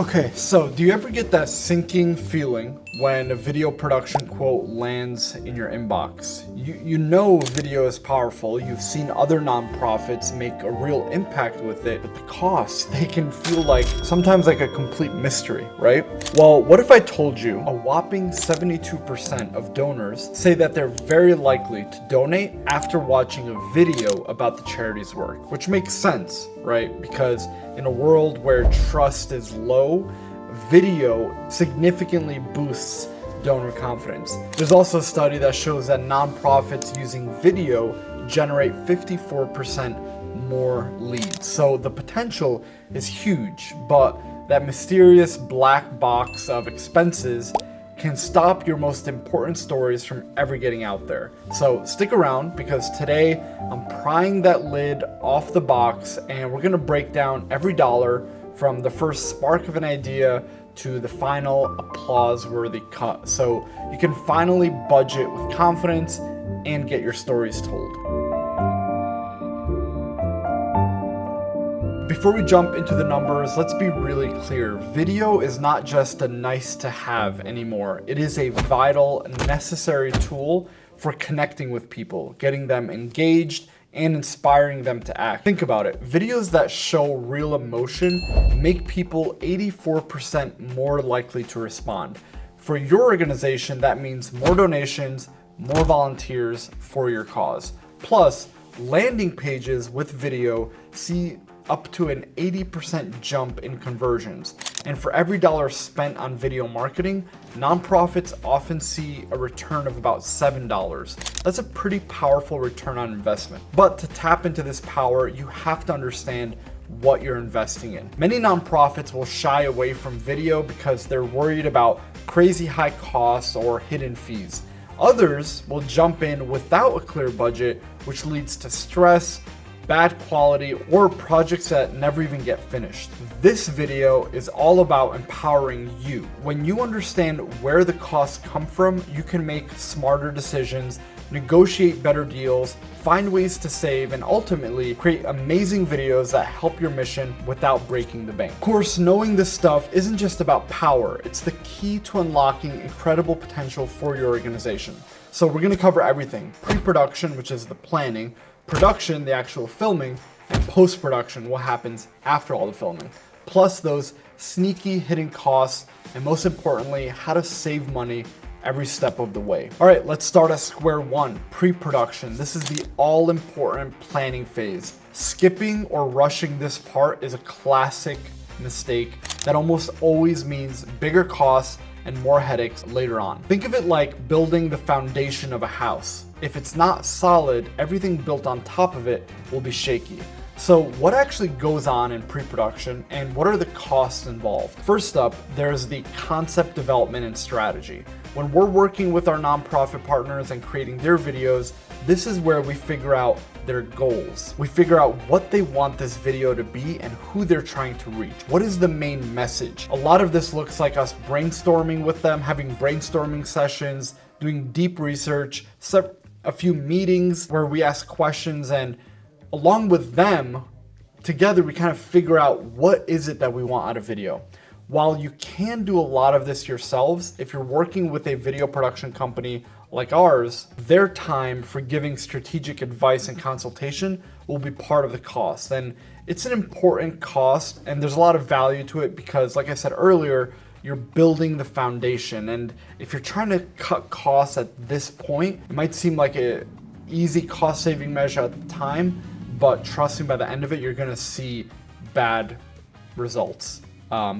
Okay, so do you ever get that sinking feeling when a video production quote lands in your inbox? You know video is powerful, you've seen other nonprofits make a real impact with it, but the costs, they can feel like sometimes like a complete mystery, right? Well, what if I told you a whopping 72% of donors say that they're very likely to donate after watching a video about the charity's work, which makes sense, right? Because in a world where trust is low, video significantly boosts donor confidence. There's also a study that shows that nonprofits using video generate 54% more leads. So the potential is huge, but that mysterious black box of expenses can stop your most important stories from ever getting out there. So stick around, because today I'm prying that lid off the box and we're gonna break down every dollar from the first spark of an idea to the final applause-worthy cut, so you can finally budget with confidence and get your stories told. Before we jump into the numbers, let's be really clear. Video is not just a nice to have anymore. It is a vital, necessary tool for connecting with people, getting them engaged, and inspiring them to act. Think about it. Videos that show real emotion make people 84% more likely to respond. For your organization, that means more donations, more volunteers for your cause. Plus, landing pages with video see up to an 80% jump in conversions. And for every dollar spent on video marketing, nonprofits often see a return of about $7. That's a pretty powerful return on investment. But to tap into this power, you have to understand what you're investing in. Many nonprofits will shy away from video because they're worried about crazy high costs or hidden fees. Others will jump in without a clear budget, which leads to stress, bad quality, or projects that never even get finished. This video is all about empowering you. When you understand where the costs come from, you can make smarter decisions, negotiate better deals, find ways to save, and ultimately create amazing videos that help your mission without breaking the bank. Of course, knowing this stuff isn't just about power, it's the key to unlocking incredible potential for your organization. So we're gonna cover everything: pre-production, which is the planning, production, the actual filming, and post-production, what happens after all the filming, plus those sneaky hidden costs, and most importantly, how to save money every step of the way. All right, let's start at square one, pre-production. This is the all-important planning phase. Skipping or rushing this part is a classic mistake that almost always means bigger costs and more headaches later on. Think of it like building the foundation of a house. If it's not solid, everything built on top of it will be shaky. So what actually goes on in pre-production, and what are the costs involved? First up, there's the concept development and strategy. When we're working with our nonprofit partners and creating their videos, this is where we figure out their goals. We figure out what they want this video to be and who they're trying to reach. What is the main message? A lot of this looks like us brainstorming with them, having brainstorming sessions, doing deep research, a few meetings where we ask questions, and along with them, together we kind of figure out what is it that we want out of video. While you can do a lot of this yourselves, if you're working with a video production company like ours, their time for giving strategic advice and consultation will be part of the cost. And it's an important cost, and there's a lot of value to it because, like I said earlier, you're building the foundation. And if you're trying to cut costs at this point, it might seem like an easy cost-saving measure at the time, but trust me, by the end of it, you're gonna see bad results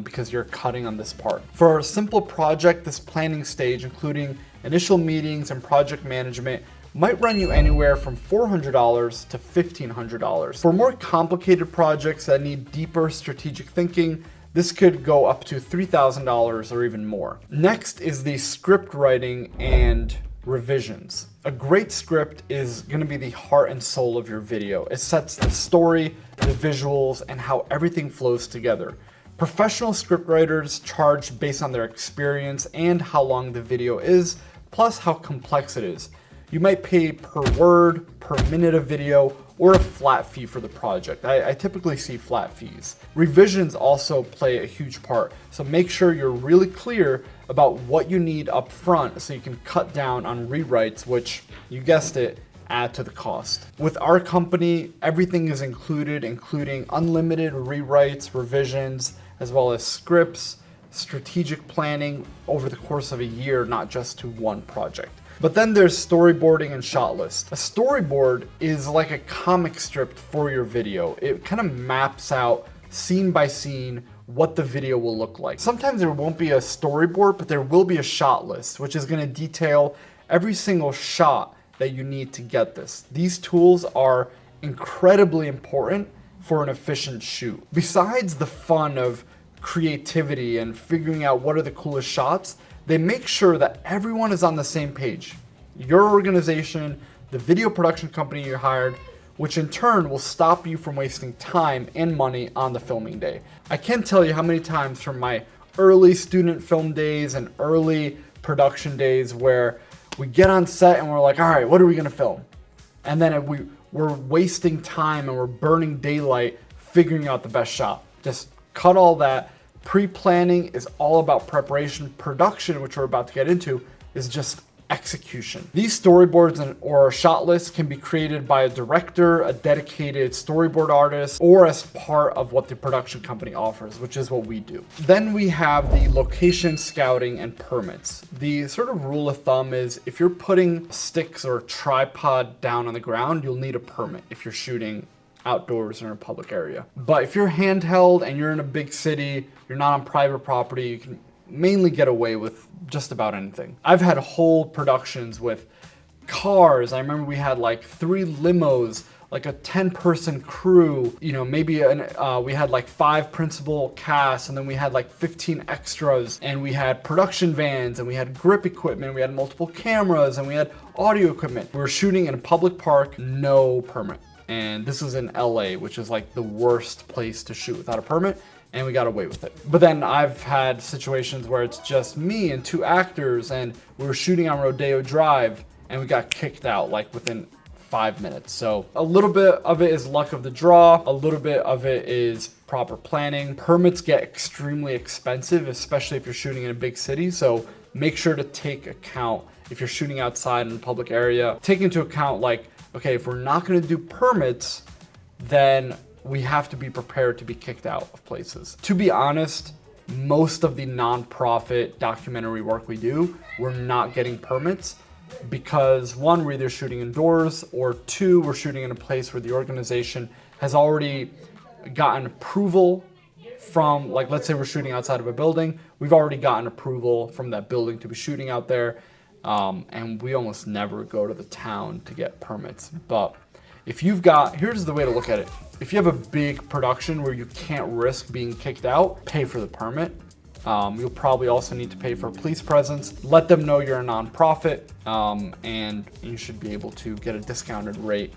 because you're cutting on this part. For a simple project, this planning stage, including initial meetings and project management, might run you anywhere from $400 to $1,500. For more complicated projects that need deeper strategic thinking, this could go up to $3,000 or even more. Next is the script writing and revisions. A great script is going to be the heart and soul of your video. It sets the story, the visuals, and how everything flows together. Professional scriptwriters charge based on their experience and how long the video is, plus how complex it is. You might pay per word, per minute of video, or a flat fee for the project. I typically see flat fees. Revisions also play a huge part. So make sure you're really clear about what you need up front so you can cut down on rewrites, which, you guessed it, add to the cost. With our company, everything is included, including unlimited rewrites, revisions, as well as scripts, strategic planning over the course of a year, not just to one project. But then there's storyboarding and shot list. A storyboard is like a comic strip for your video. It kind of maps out scene by scene what the video will look like. Sometimes there won't be a storyboard, but there will be a shot list, which is going to detail every single shot that you need to get this. These tools are incredibly important for an efficient shoot. Besides the fun of creativity and figuring out what are the coolest shots, they make sure that everyone is on the same page. Your organization, the video production company you hired, which in turn will stop you from wasting time and money on the filming day. I can't tell you how many times from my early student film days and early production days where we get on set and we're like, all right, what are we gonna film? And then we're wasting time and we're burning daylight figuring out the best shot. Just cut all that. Pre-planning is all about preparation. Production, which we're about to get into, is just execution. These storyboards or shot lists can be created by a director, a dedicated storyboard artist, or as part of what the production company offers, which is what we do. Then we have the location scouting and permits. The sort of rule of thumb is if you're putting sticks or a tripod down on the ground, you'll need a permit if you're shooting outdoors or in a public area. But if you're handheld and you're in a big city, you're not on private property, you can mainly get away with just about anything. I've had whole productions with cars. I remember we had like 3 limos, like a 10-person crew, maybe we had like 5 principal casts, and then we had like 15 extras, and we had production vans, and we had grip equipment, we had multiple cameras, and we had audio equipment. We were shooting in a public park, no permit. And this was in LA, which is like the worst place to shoot without a permit, and we got away with it. But then I've had situations where it's just me and 2 actors, and we were shooting on Rodeo Drive, and we got kicked out like within 5 minutes. So a little bit of it is luck of the draw, a little bit of it is proper planning. Permits get extremely expensive, especially if you're shooting in a big city, so make sure to take account if you're shooting outside in a public area. Take into account like, okay, if we're not gonna do permits, then we have to be prepared to be kicked out of places. To be honest, most of the nonprofit documentary work we do, we're not getting permits because 1, we're either shooting indoors, or 2, we're shooting in a place where the organization has already gotten approval from, like, let's say we're shooting outside of a building, we've already gotten approval from that building to be shooting out there. And we almost never go to the town to get permits. But if you've got, here's the way to look at it. If you have a big production where you can't risk being kicked out, pay for the permit. You'll probably also need to pay for a police presence. Let them know you're a nonprofit, and you should be able to get a discounted rate.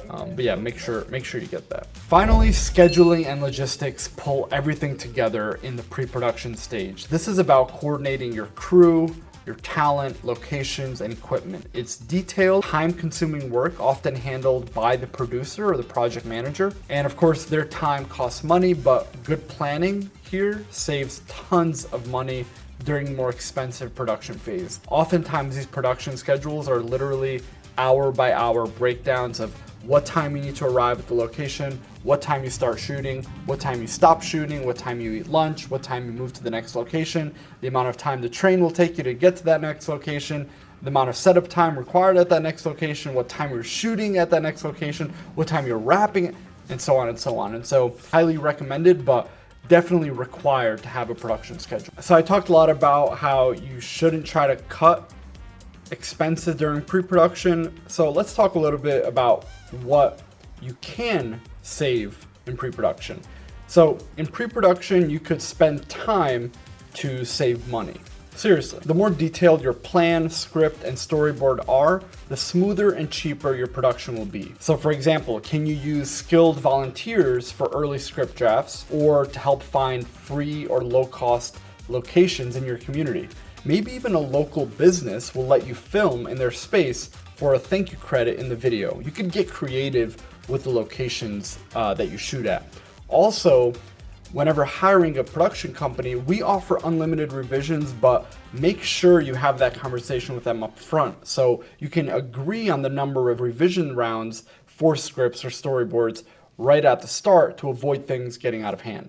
But yeah, make sure you get that. Finally, scheduling and logistics pull everything together in the pre-production stage. This is about coordinating your crew, your talent, locations, and equipment. It's detailed, time-consuming work, often handled by the producer or the project manager. And of course, their time costs money, but good planning here saves tons of money during the more expensive production phase. Oftentimes, these production schedules are literally hour-by-hour breakdowns of what time you need to arrive at the location, what time you start shooting, what time you stop shooting, what time you eat lunch, what time you move to the next location, the amount of time the train will take you to get to that next location, the amount of setup time required at that next location, what time you're shooting at that next location, what time you're wrapping, and so on and so on. And so highly recommended, but definitely required to have a production schedule. So I talked a lot about how you shouldn't try to cut expenses during pre-production. So let's talk a little bit about what you can save in pre-production. So in pre-production, you could spend time to save money. Seriously, the more detailed your plan, script, and storyboard are, the smoother and cheaper your production will be. So for example, can you use skilled volunteers for early script drafts, or to help find free or low-cost locations in your community? Maybe even a local business will let you film in their space for a thank you credit in the video. You can get creative with the locations that you shoot at. Also, whenever hiring a production company, we offer unlimited revisions, but make sure you have that conversation with them up front so you can agree on the number of revision rounds for scripts or storyboards right at the start to avoid things getting out of hand.